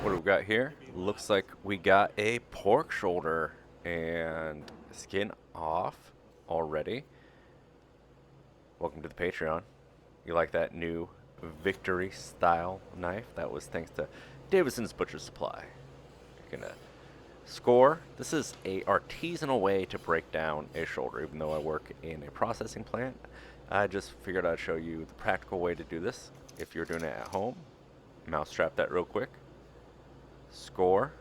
What do we got here? Looks like we got a pork shoulder and skin off already. Welcome to the Patreon. You like that new Victory style knife? That was thanks to Davidson's Butcher Supply. You're gonna score. This is a artisanal way to break down a shoulder. Even though I work in a processing plant, I just figured I'd show you the practical way to do this. If you're doing it at home, mousetrap that real quick. Score.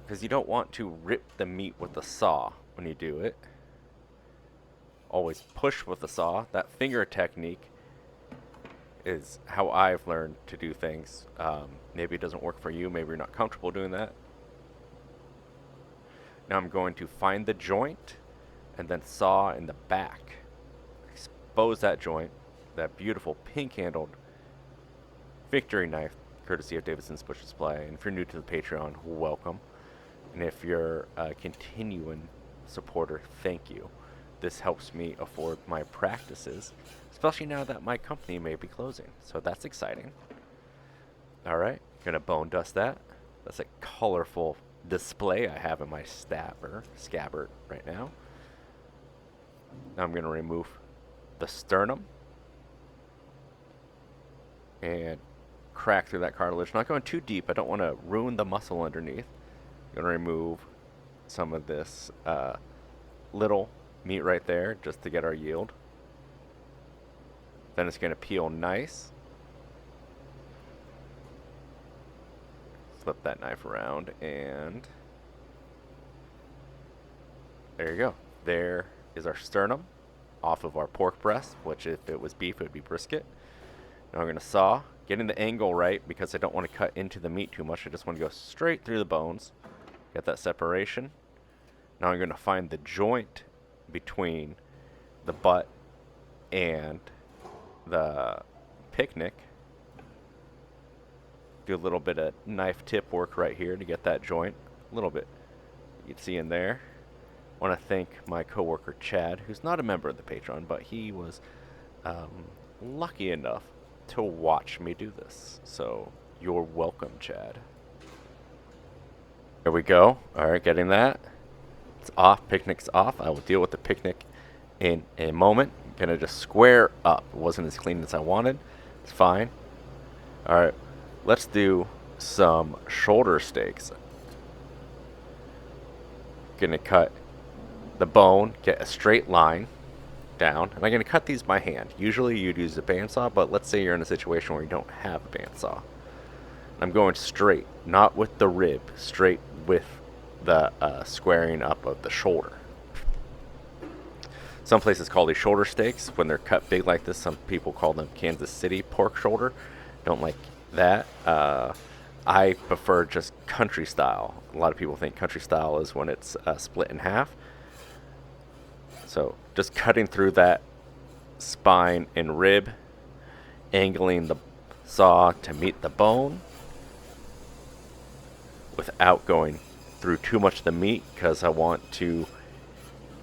Because you don't want to rip the meat with the saw when you do it. Always push with the saw. That finger technique is how I've learned to do things. Maybe it doesn't work for you. Maybe you're not comfortable doing that. Now I'm going to find the joint and then saw in the back. Expose that joint. That beautiful pink-handled Victory knife, courtesy of Davidson's Butcher Supply. And if you're new to the Patreon, welcome. And if you're a continuing supporter, thank you. This helps me afford my practices, especially now that my company may be closing. So that's exciting. Alright, gonna bone dust that. That's a colorful display I have in my scabbard right now. Now I'm gonna remove the sternum and crack through that cartilage. Not going too deep. I don't want to ruin the muscle underneath. I'm going to remove some of this little meat right there just to get our yield. Then it's going to peel nice. Flip that knife around and there you go. There is our sternum off of our pork breast, which if it was beef, it would be brisket. Now I'm going to saw, getting the angle right because I don't want to cut into the meat too much. I just want to go straight through the bones. Get that separation. Now I'm going to find the joint between the butt and the picnic. Do a little bit of knife tip work right here to get that joint. A little bit. You can see in there. I want to thank my coworker Chad, who's not a member of the Patreon, but he was lucky enough to watch me do this. So you're welcome, Chad. There we go. Alright, getting that. It's off. Picnic's off. I will deal with the picnic in a moment. I'm gonna just square up. It wasn't as clean as I wanted. It's fine. Alright, let's do some shoulder steaks. Gonna cut the bone, get a straight line down, and I'm going to cut these by hand. Usually you'd use a bandsaw, but let's say you're in a situation where you don't have a bandsaw. I'm going straight, not with the rib, straight with the squaring up of the shoulder. Some places call these shoulder steaks when they're cut big like this. Some people call them Kansas City pork shoulder. Don't like that. I prefer just country style. A lot of people think country style is when it's split in half. So just cutting through that spine and rib, angling the saw to meet the bone without going through too much of the meat, because I want to,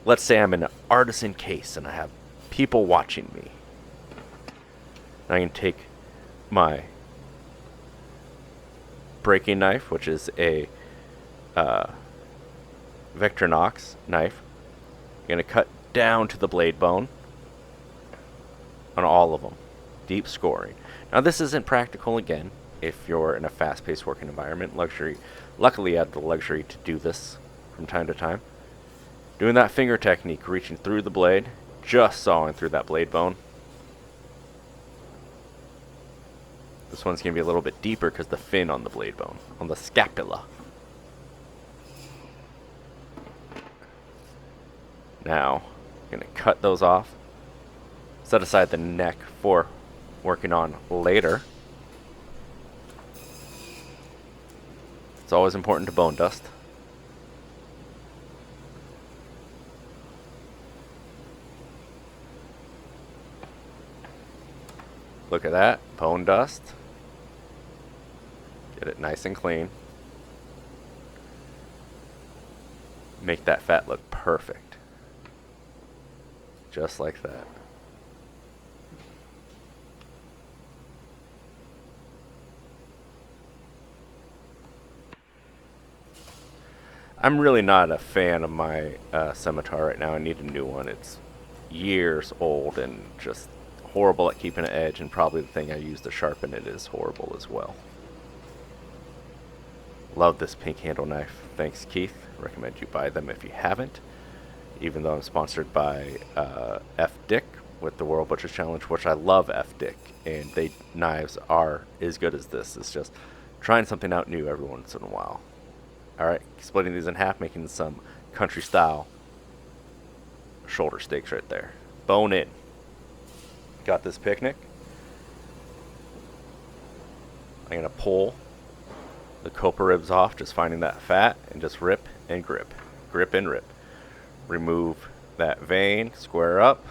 let's say I'm in an artisan case and I have people watching me. I can take my breaking knife, which is a Victorinox knife. I'm going to cut down to the blade bone on all of them. Deep scoring. Now this isn't practical again if you're in a fast-paced working environment. Luckily I have the luxury to do this from time to time. Doing that finger technique, reaching through the blade, just sawing through that blade bone. This one's going to be a little bit deeper because the fin on the blade bone, on the scapula. Now, I'm going to cut those off. Set aside the neck for working on later. It's always important to bone dust. Look at that, bone dust. Get it nice and clean. Make that fat look perfect. Just like that. I'm really not a fan of my scimitar right now. I need a new one. It's years old and just horrible at keeping an edge, and probably the thing I use to sharpen it is horrible as well. Love this pink handle knife. Thanks, Keith. Recommend you buy them if you haven't. Even though I'm sponsored by F-Dick with the World Butchers Challenge, which I love F-Dick, and they knives are as good as this. It's just trying something out new every once in a while. Alright, splitting these in half, making some country style shoulder steaks right there. Bone in. Got this picnic. I'm going to pull the copper ribs off, just finding that fat, and just rip and grip. Grip and rip. Remove that vein, square up,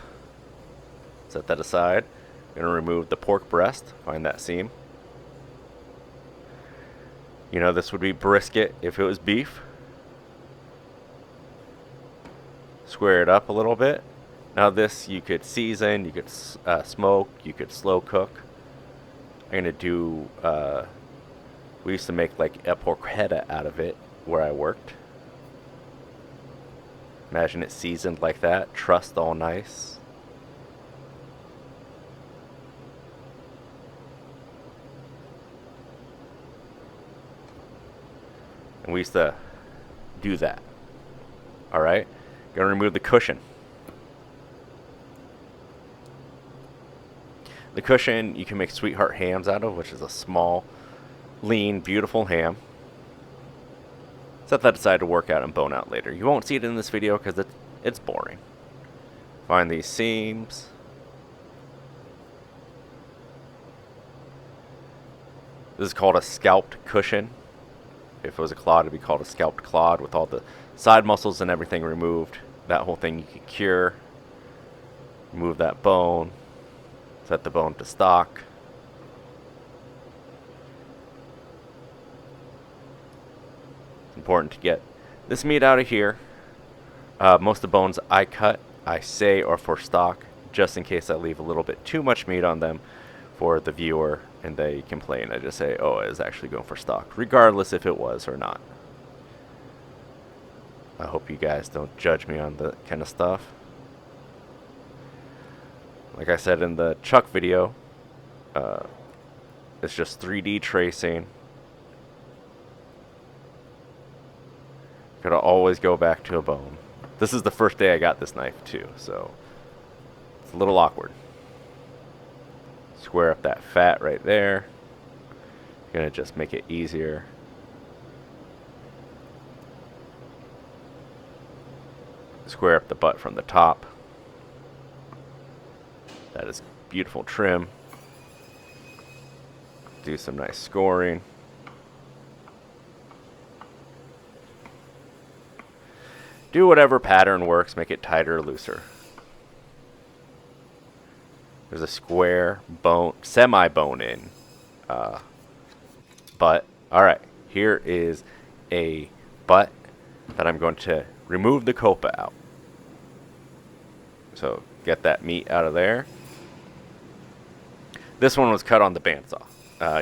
set that aside. I'm going to remove the pork breast, find that seam. You know, this would be brisket if it was beef. Square it up a little bit. Now this you could season, you could smoke, you could slow cook. I'm going to do, we used to make like a porchetta out of it where I worked. Imagine it seasoned like that, trussed all nice. And we used to do that. Alright? Gonna remove the cushion. The cushion you can make Sweetheart hams out of, which is a small, lean, beautiful ham. Set that aside to work out and bone out later. You won't see it in this video because it's boring. Find these seams. This is called a scalped cushion. If it was a clod, it'd be called a scalped clod with all the side muscles and everything removed. That whole thing you can cure. Remove that bone. Set the bone to stock. It's important to get this meat out of here. Most of the bones I cut, I say are for stock, just in case I leave a little bit too much meat on them for the viewer and they complain. I just say, oh, it is actually going for stock, regardless if it was or not. I hope you guys don't judge me on that kind of stuff. Like I said in the Chuck video, it's just 3D tracing. Gotta always go back to a bone. This is the first day I got this knife too, so it's a little awkward. Square up that fat right there. Gonna just make it easier. Square up the butt from the top. That is beautiful trim. Do some nice scoring. Do whatever pattern works, make it tighter or looser. There's a square bone, semi-bone in butt. Alright, here is a butt that I'm going to remove the copa out. So get that meat out of there. This one was cut on the bandsaw.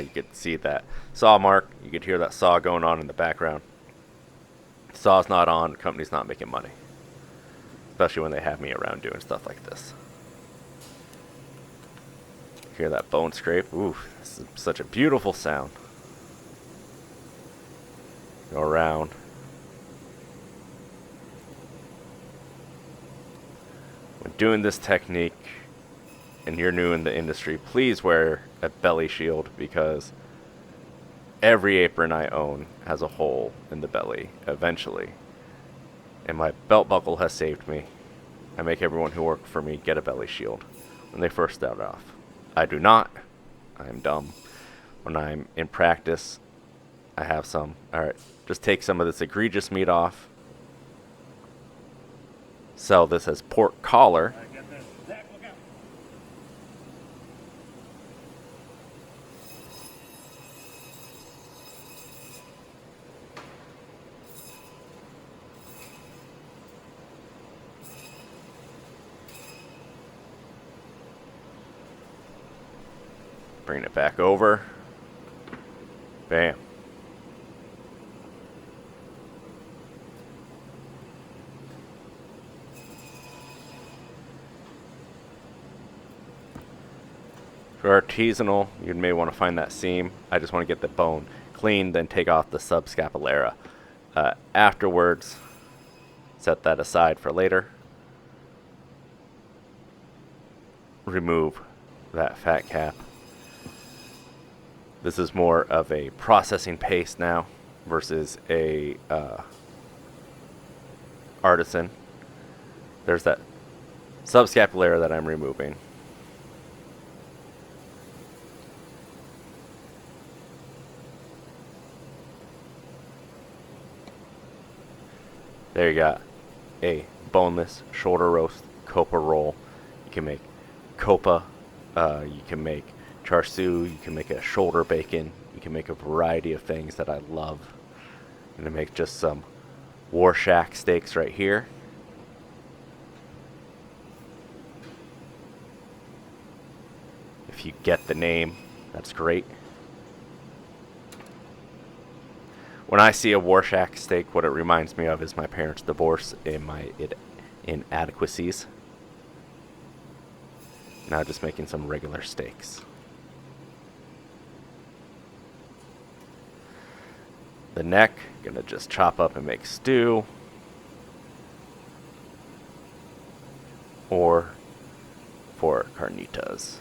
You could see that saw mark. You could hear that saw going on in the background. Saw's not on, the company's not making money. Especially when they have me around doing stuff like this. Hear that bone scrape? Ooh, this is such a beautiful sound. Go around. When doing this technique, and you're new in the industry, please wear a belly shield, because every apron I own has a hole in the belly eventually. And my belt buckle has saved me. I make everyone who works for me get a belly shield when they first start off. I do not. I am dumb. When I'm in practice, I have some. Alright, just take some of this egregious meat off. Sell this as pork collar. Bring it back over. Bam. For artisanal, you may want to find that seam. I just want to get the bone clean, then take off the subscapularia. Afterwards, set that aside for later. Remove that fat cap. This is more of a processing paste now versus a artisan. There's that subscapularia that I'm removing. There you got a boneless shoulder roast copa roll. You can make copa, you can make char siu, you can make a shoulder bacon, you can make a variety of things that I love. I'm going to make just some Warshack steaks right here. If you get the name, that's great. When I see a Warshack steak, what it reminds me of is my parents' divorce and my inadequacies. Now just making some regular steaks. The neck, gonna just chop up and make stew. Or for carnitas.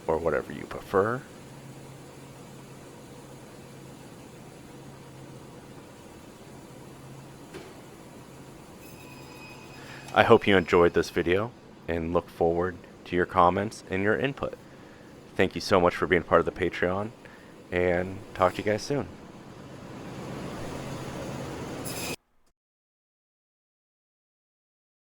Or whatever you prefer. I hope you enjoyed this video and look forward to your comments and your input. Thank you so much for being part of the Patreon, and talk to you guys soon.